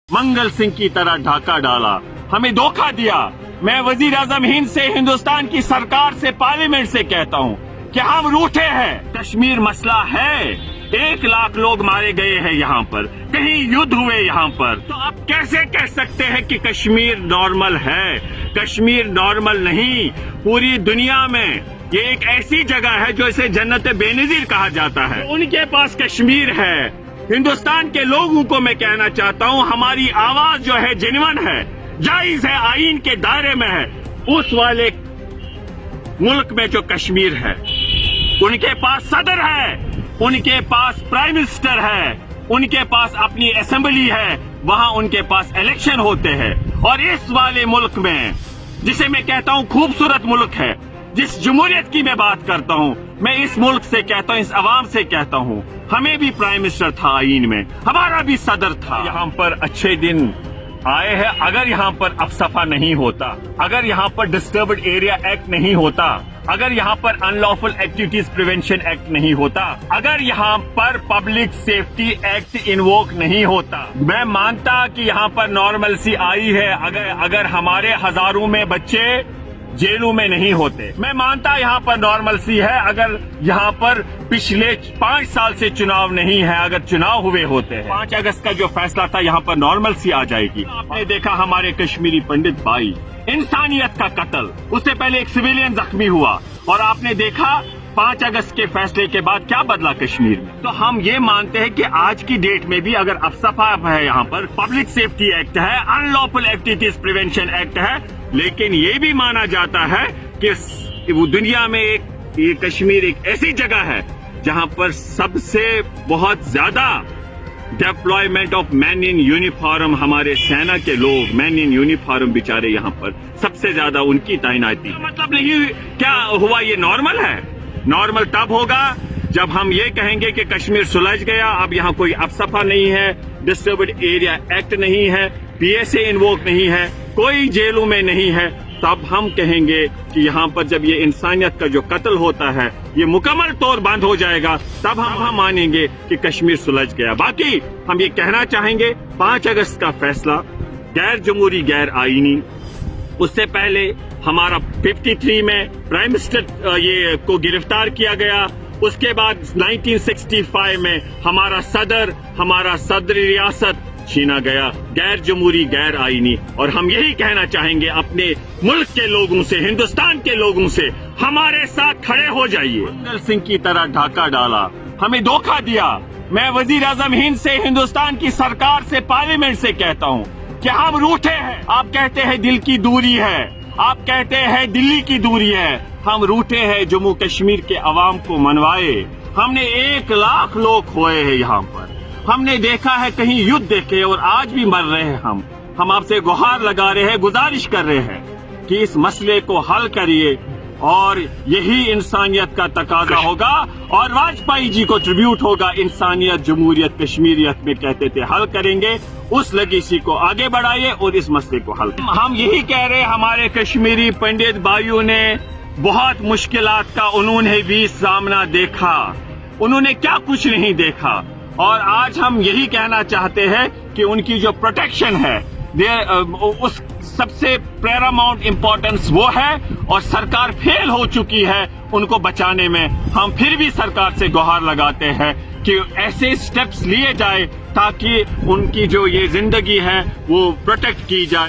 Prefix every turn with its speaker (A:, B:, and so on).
A: मंगल सिंह की तरह ढाका डाला, हमें धोखा दिया। मैं वजीर आजम हिंद से, हिंदुस्तान की सरकार से, पार्लियामेंट से कहता हूँ कि हम रूठे हैं। कश्मीर मसला है, 1 लाख लोग मारे गए हैं यहाँ पर, कहीं युद्ध हुए यहाँ पर। तो आप कैसे कह सकते हैं कि कश्मीर नॉर्मल है? कश्मीर नॉर्मल नहीं। पूरी दुनिया में ये एक ऐसी जगह है जो इसे जन्नत बेनजीर कहा जाता है। उनके पास कश्मीर है। हिंदुस्तान के लोगों को मैं कहना चाहता हूँ, हमारी आवाज जो है जेन्युइन है, जायज है, आईन के दायरे में है। उस वाले मुल्क में जो कश्मीर है, उनके पास सदर है, उनके पास प्राइम मिनिस्टर है, उनके पास अपनी असेंबली है, वहां उनके पास इलेक्शन होते हैं। और इस वाले मुल्क में, जिसे मैं कहता हूं खूबसूरत मुल्क है, जिस जमहूरियत की मैं बात करता हूं, मैं इस मुल्क से कहता हूं, इस अवाम से कहता हूं, हमें भी प्राइम मिनिस्टर था आईन में, हमारा भी सदर था। यहाँ पर अच्छे दिन आए हैं। अगर यहाँ पर अफसफा नहीं होता, अगर यहाँ पर डिस्टर्ब्ड एरिया एक्ट नहीं होता, अगर यहाँ पर अनलॉफुल एक्टिविटीज प्रिवेंशन एक्ट नहीं होता, अगर यहाँ पर पब्लिक सेफ्टी एक्ट इन्वोक नहीं होता, मैं मानता कि यहाँ पर नॉर्मलसी आई है। अगर हमारे हजारों में बच्चे जेलों में नहीं होते, मैं मानता यहाँ पर नॉर्मलसी है। अगर यहाँ पर पिछले 5 साल से चुनाव नहीं है, अगर चुनाव हुए होते हैं, 5 अगस्त का जो फैसला था, यहाँ पर नॉर्मलसी आ जाएगी। आपने देखा हमारे कश्मीरी पंडित भाई, इंसानियत का कत्ल, उससे पहले एक सिविलियन जख्मी हुआ, और आपने देखा 5 अगस्त के फैसले के बाद क्या बदला कश्मीर में। तो हम ये मानते हैं कि आज की डेट में भी अगर अफसफा है, यहाँ पर पब्लिक सेफ्टी एक्ट है, अनलॉफुल एक्टिविटीज प्रिवेंशन एक्ट है, लेकिन ये भी माना जाता है कि वो दुनिया में ये कश्मीर एक ऐसी जगह है जहाँ पर सबसे बहुत ज्यादा deployment of man in uniform, हमारे सेना के लोग मैन इन यूनिफॉर्म बेचारे यहाँ पर सबसे ज्यादा उनकी तैनाती। मतलब नहीं क्या हुआ, ये नॉर्मल है? नॉर्मल तब होगा जब हम ये कहेंगे कि कश्मीर सुलझ गया, अब यहाँ कोई अफसफा नहीं है, डिस्टर्ब्ड एरिया एक्ट नहीं है, पीएसए इन्वोक नहीं है, कोई जेलों में नहीं है। तब हम कहेंगे कि यहाँ पर जब ये इंसानियत का जो कत्ल होता है, ये मुकम्मल तौर बंद हो जाएगा, तब हम मानेंगे कि कश्मीर सुलझ गया। बाकी हम ये कहना चाहेंगे, 5 अगस्त का फैसला गैर जमहूरी, गैर आईनी। उससे पहले हमारा 53 में प्राइम मिनिस्टर ये को गिरफ्तार किया गया। उसके बाद 1965 में हमारा सदर रियासत छीना गया, गैर जमहूरी, गैर आईनी। और हम यही कहना चाहेंगे अपने मुल्क के लोगों से, हिंदुस्तान के लोगों से, हमारे साथ खड़े हो जाइए। मंगल सिंह की तरह ढाका डाला, हमें धोखा दिया। मैं वजीर आजम हिंद से, हिंदुस्तान की सरकार से, पार्लियामेंट से कहता हूँ कि हम रूठे हैं। आप कहते हैं दिल की दूरी है, आप कहते हैं दिल्ली की दूरी है, हम रूठे हैं जम्मू कश्मीर के अवाम को मनवाए। हमने 1 लाख लोग खोए हैं यहाँ पर, हमने देखा है कहीं युद्ध देखे, और आज भी मर रहे हैं। हम आपसे गुहार लगा रहे हैं, गुजारिश कर रहे हैं कि इस मसले को हल करिए, और यही इंसानियत का तकाजा होगा, और वाजपेयी जी को ट्रिब्यूट होगा। इंसानियत, जमहूरियत, कश्मीरियत में कहते थे हल करेंगे, उस लेगेसी को आगे बढ़ाइए और इस मसले को हल। हम यही कह रहे हैं, हमारे कश्मीरी पंडित भाइयों ने बहुत मुश्किलात का उन्होंने भी सामना देखा, उन्होंने क्या कुछ नहीं देखा। और आज हम यही कहना चाहते हैं कि उनकी जो प्रोटेक्शन है, उस सबसे पैरामाउंट इम्पोर्टेंस वो है, और सरकार फेल हो चुकी है उनको बचाने में। हम फिर भी सरकार से गुहार लगाते हैं कि ऐसे स्टेप्स लिए जाए ताकि उनकी जो ये जिंदगी है वो प्रोटेक्ट की जाए।